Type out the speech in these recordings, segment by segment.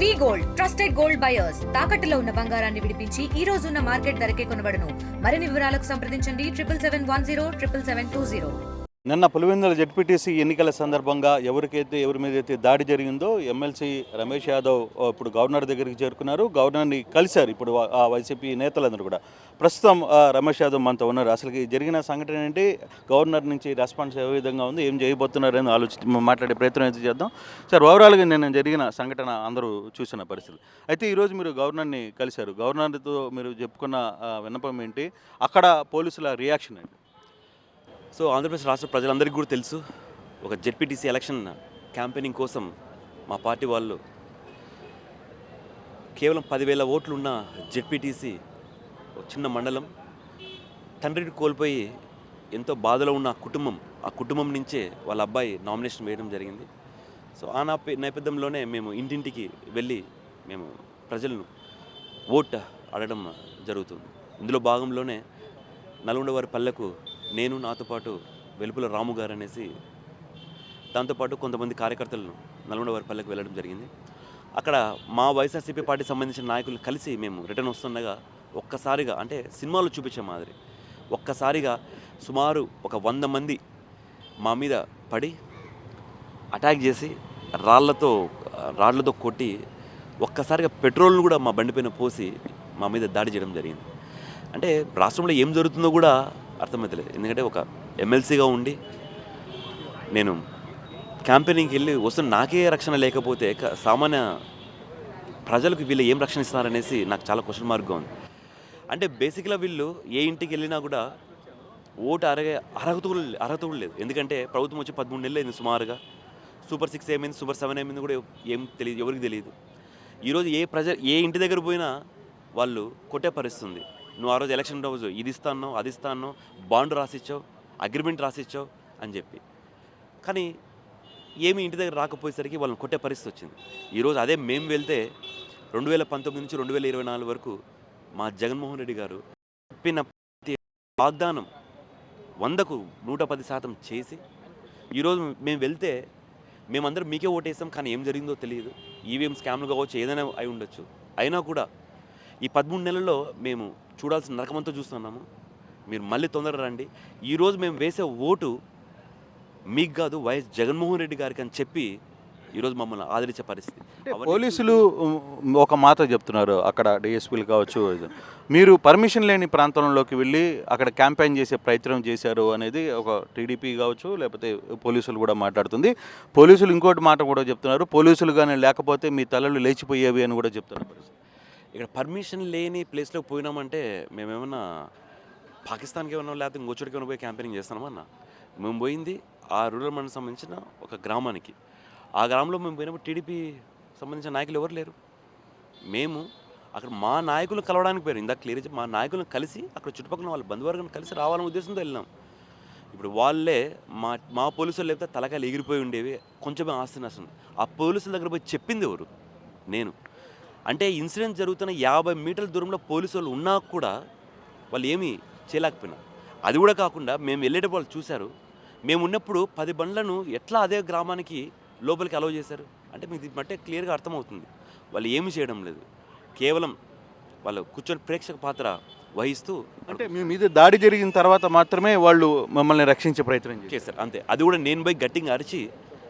వి gold trusted gold buyers తాకట్టులో ఉన్న బంగారాన్ని విడిపించి ఈ రోజు ఉన్న మార్కెట్ ధరకే కొనబడును. మరిన్ని వివరాలకు సంప్రదించండి 77107720. నిన్న పులివెందుల జెడ్పీటీసీ ఎన్నికల సందర్భంగా ఎవరి మీద అయితే దాడి జరిగిందో ఎమ్మెల్సీ రమేష్ యాదవ్ ఇప్పుడు గవర్నర్ దగ్గరికి చేరుకున్నారు. గవర్నర్ని కలిశారు. ఇప్పుడు ఆ వైసీపీ నేతలందరూ కూడా. ప్రస్తుతం రమేష్ యాదవ్ మనతో ఉన్నారు. అసలు జరిగిన సంఘటన ఏంటి, గవర్నర్ నుంచి రెస్పాన్స్ ఏ విధంగా ఉంది, ఏం చేయబోతున్నారని మాట్లాడే ప్రయత్నం అయితే చేద్దాం. సార్, ఓవరాల్గా నిన్న జరిగిన సంఘటన అందరూ చూసిన పరిస్థితి. అయితే ఈరోజు మీరు గవర్నర్ని కలిశారు. గవర్నర్తో మీరు చెప్పుకున్న విన్నపం ఏంటి, అక్కడ పోలీసుల రియాక్షన్ ఏంటి? సో ఆంధ్రప్రదేశ్ రాష్ట్ర ప్రజలందరికీ కూడా తెలుసు, ఒక జెడ్పీటీసీ ఎలక్షన్ క్యాంపెయినింగ్ కోసం మా పార్టీ వాళ్ళు కేవలం 10,000 ఓట్లు ఉన్న జెడ్పీటీసీ ఒక చిన్న మండలం, తండ్రిని కోల్పోయి ఎంతో బాధలో ఉన్న ఆ కుటుంబం నుంచే వాళ్ళ అబ్బాయి నామినేషన్ వేయడం జరిగింది. సో ఆ నేపథ్యంలోనే మేము ఇంటింటికి వెళ్ళి మేము ప్రజలను ఓట్ అడగడం జరుగుతుంది. ఇందులో భాగంలోనే నల్గొండవారి పల్లెకు నేను, నాతో పాటు వెలుపుల రాము గారు అనేసి, దాంతోపాటు కొంతమంది కార్యకర్తలను నల్గొండవారి పల్లెకు వెళ్ళడం జరిగింది. అక్కడ మా వైఎస్ఆర్సీపీ పార్టీకి సంబంధించిన నాయకులు కలిసి మేము రిటర్న్ వస్తుండగా ఒక్కసారిగా, అంటే సినిమాలో చూపించే మాదిరి ఒక్కసారిగా సుమారు ఒక 100 మంది మా మీద పడి అటాక్ చేసి రాళ్లతో కొట్టి ఒక్కసారిగా పెట్రోల్ను కూడా మా బండిపైన పోసి మా మీద దాడి చేయడం జరిగింది. అంటే రాష్ట్రంలో ఏం జరుగుతుందో కూడా అర్థమవుతలేదు. ఎందుకంటే ఒక ఎమ్మెల్సీగా ఉండి నేను క్యాంపెయినింగ్కి వెళ్ళి వస్తున్న నాకే రక్షణ లేకపోతే సామాన్య ప్రజలకు వీళ్ళు ఏం రక్షణ ఇస్తున్నారనేసి నాకు చాలా క్వశ్చన్ మార్క్గా ఉంది. అంటే బేసిక్గా వీళ్ళు ఏ ఇంటికి వెళ్ళినా కూడా ఓటు అర్హత కూడా లేదు. ఎందుకంటే ప్రభుత్వం వచ్చి 13 నెలలు అయింది సుమారుగా. సూపర్ 6 ఏమైంది, సూపర్ 7 ఏమైంది కూడా ఏం తెలియదు, ఎవరికి తెలియదు. ఈరోజు ఏ ఇంటి దగ్గర పోయినా వాళ్ళు కొట్టే పరిస్థితుంది. నువ్వు ఆ రోజు ఎలక్షన్ రోజు ఇది ఇస్తాను, అది ఇస్తాను, బాండ్ రాసిచ్చావు, అగ్రిమెంట్ రాసిచ్చావు అని చెప్పి, కానీ ఏమి ఇంటి దగ్గర రాకపోయేసరికి వాళ్ళని కొట్టే పరిస్థితి వచ్చింది. ఈరోజు అదే మేము వెళ్తే 2019 నుంచి 2024 వరకు మా జగన్మోహన్ రెడ్డి గారు చెప్పిన వాగ్దానం 100కు 110% చేసి, ఈరోజు మేము వెళ్తే మేమందరం మీకే ఓటేస్తాం, కానీ ఏం జరిగిందో తెలియదు. ఈవీఎం స్కామ్లు కావచ్చు, ఏదైనా అయి ఉండొచ్చు. అయినా కూడా ఈ 13 నెలల్లో మేము చూడాల్సిన నరకమంతా చూస్తున్నాము. మీరు మళ్ళీ తొందరగా రండి. ఈరోజు మేము వేసే ఓటు మీకు కాదు, వైఎస్ జగన్మోహన్ రెడ్డి గారికి అని చెప్పి ఈరోజు మమ్మల్ని ఆదరించే పరిస్థితి. పోలీసులు ఒక మాట చెప్తున్నారు, అక్కడ డిఎస్పీలు కావచ్చు, మీరు పర్మిషన్ లేని ప్రాంతంలోకి వెళ్ళి అక్కడ క్యాంపెయిన్ చేసే ప్రయత్నం చేశారు అనేది ఒక టీడీపీ కావచ్చు, లేకపోతే పోలీసులు కూడా మాట్లాడుతుంది. పోలీసులు ఇంకోటి మాట కూడా చెప్తున్నారు, పోలీసులు కానీ లేకపోతే మీ తలలు లేచిపోయేవి అని కూడా చెప్తున్నారు. ఇక్కడ పర్మిషన్ లేని ప్లేస్లోకి పోయినామంటే మేమేమన్నా పాకిస్తాన్కి ఏమన్నా లేకపోతే ఇంకొచ్చడికి ఏమైనా పోయి క్యాంపెయినింగ్ చేస్తామన్నా. మేము పోయింది ఆ రూరల్ మండలం సంబంధించిన ఒక గ్రామానికి. ఆ గ్రామంలో మేము పోయినప్పుడు టీడీపీ సంబంధించిన నాయకులు ఎవరు లేరు. మేము అక్కడ మా నాయకులు కలవడానికి పోయారు. ఇందాక క్లియర్ చేసి మా నాయకులను కలిసి అక్కడ చుట్టుపక్కల వాళ్ళ బంధువర్గం కలిసి రావాలనే ఉద్దేశంతో వెళ్ళినాం. ఇప్పుడు వాళ్ళే మా పోలీసులు లేకపోతే తలకాయలు ఎగిరిపోయి ఉండేవి, కొంచెమే ఆస్తి నష్టం. ఆ పోలీసుల దగ్గర పోయి చెప్పింది ఎవరు? నేను. అంటే ఇన్సిడెంట్ జరుగుతున్న 50 మీటర్ల దూరంలో పోలీసు వాళ్ళు ఉన్నా కూడా వాళ్ళు ఏమీ చేయలేకపోయినా. అది కూడా కాకుండా మేము వెళ్ళేటప్పుడు వాళ్ళు చూశారు, మేము ఉన్నప్పుడు 10 బండ్లను ఎట్లా అదే గ్రామానికి లోపలికి అలౌ చేశారు అంటే మీకు బట్టే క్లియర్గా అర్థమవుతుంది. వాళ్ళు ఏమీ చేయడం లేదు, కేవలం వాళ్ళు కూర్చొని ప్రేక్షక పాత్ర వహిస్తూ. అంటే మీ మీద దాడి జరిగిన తర్వాత మాత్రమే వాళ్ళు మమ్మల్ని రక్షించే ప్రయత్నం చేశారు అంతే. అది కూడా నేను పోయి గట్టిగా అరిచి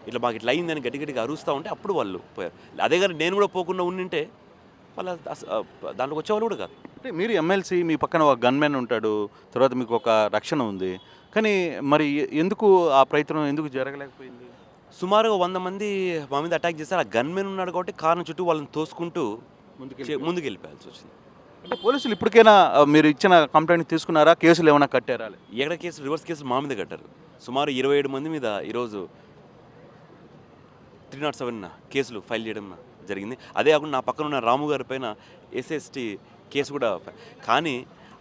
ఇట్లా మాకు ఇట్లా అయిందని గట్టిగా అరుస్తూ ఉంటే అప్పుడు వాళ్ళు పోయారు. అదే కానీ నేను కూడా పోకుండా ఉండింటే వాళ్ళ దాంట్లోకి వచ్చేవాళ్ళు కూడా కాదు. అంటే మీరు ఎమ్మెల్సీ, మీ పక్కన ఒక గన్మెన్ ఉంటాడు, తర్వాత మీకు ఒక రక్షణ ఉంది, కానీ మరి ఎందుకు ఆ ప్రయత్నం ఎందుకు జరగలేకపోయింది? సుమారుగా 100 మంది మా మీద అటాక్ చేశారు. ఆ గన్మెన్ ఉన్నాడు కాబట్టి కారణం చుట్టూ వాళ్ళని తోసుకుంటూ ముందుకు వెళ్ళిపోయాల్సి వచ్చింది. అంటే పోలీసులు ఇప్పటికైనా మీరు ఇచ్చిన కంప్లైంట్ తీసుకున్నారా? కేసులు ఏమైనా కట్టారా? ఎక్కడ కేసులు, రివర్స్ కేసులు మా మీద కట్టారు. సుమారు 27 మంది మీద ఈరోజు 307 కేసులు ఫైల్ చేయడం జరిగింది. అదే కాకుండా నా పక్కన ఉన్న రాము గారి పైన ఎస్ఎస్టీ కేసు కూడా. కానీ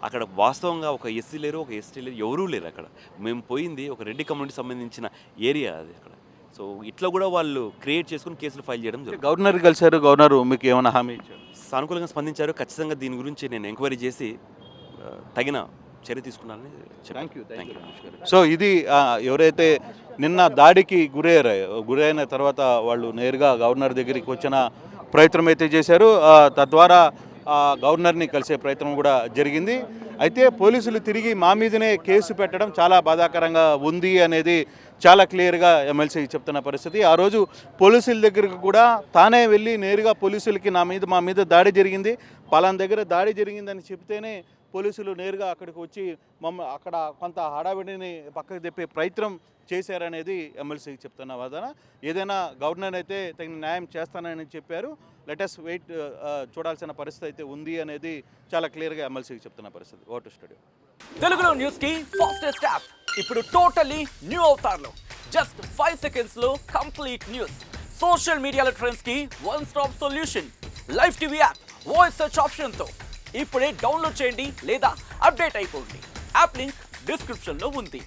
అక్కడ వాస్తవంగా ఒక ఎస్సీ లేరు, ఒక ఎస్టీ లేరు, ఎవరూ లేరు. అక్కడ మేము పోయింది ఒక రెడ్డి కమ్యూనిటీ సంబంధించిన ఏరియా అది అక్కడ. సో ఇట్లా కూడా వాళ్ళు క్రియేట్ చేసుకుని కేసులు ఫైల్ చేయడం జరుగుతుంది. గవర్నర్ కలిశారు, గవర్నర్ మీకు ఏమైనా హామీ ఇచ్చారు? సానుకూలంగా స్పందించారు. ఖచ్చితంగా దీని గురించి నేను ఎంక్వైరీ చేసి తగిన చర్య తీసుకున్నారని చెప్పాను. సో ఇది ఎవరైతే నిన్న దాడికి గురైన తర్వాత వాళ్ళు నేరుగా గవర్నర్ దగ్గరికి వచ్చిన ప్రయత్నం అయితే చేశారు. తద్వారా గవర్నర్ని కలిసే ప్రయత్నం కూడా జరిగింది. అయితే పోలీసులు తిరిగి మా మీదనే కేసు పెట్టడం చాలా బాధాకరంగా ఉంది అనేది చాలా క్లియర్గా ఎమ్మెల్సీ చెప్తున్న పరిస్థితి. ఆ రోజు పోలీసుల దగ్గరకు కూడా తానే వెళ్ళి నేరుగా పోలీసులకి మా మీద దాడి జరిగింది, పలానా దగ్గర దాడి జరిగిందని చెప్తేనే పోలీసులు నేరుగా అక్కడికి వచ్చి అక్కడ కొంత హడావిడిని పక్కకు తెప్పే ప్రయత్నం చేశారనేది ఎమ్మెల్సీ చెప్తున్న వాదన. ఏదైనా గవర్నర్ అయితే తగిన న్యాయం చేస్తానని చెప్పారు. లెటెస్ట్ వెయిట్ చూడాల్సిన పరిస్థితి అయితే ఉంది అనేది చాలా క్లియర్గా ఎమ్మెల్సీకి చెప్తున్న పరిస్థితి. ఓటు స్టూడియో తెలుగులో న్యూస్ కి ఫాస్టెస్ట్ యాప్ ఇప్పుడు టోటలీ న్యూ అవతార్లో జస్ట్ 5 సెకండ్స్ లో కంప్లీట్ న్యూస్, సోషల్ మీడియాలో ట్రెండ్స్ కి one stop solution, live TV app, voice search option తో ఇప్పుడే డౌన్లోడ్ చేయండి లేదా అప్డేట్ అయిపోండి. యాప్ లింక్ డిస్క్రిప్షన్ లో ఉంది.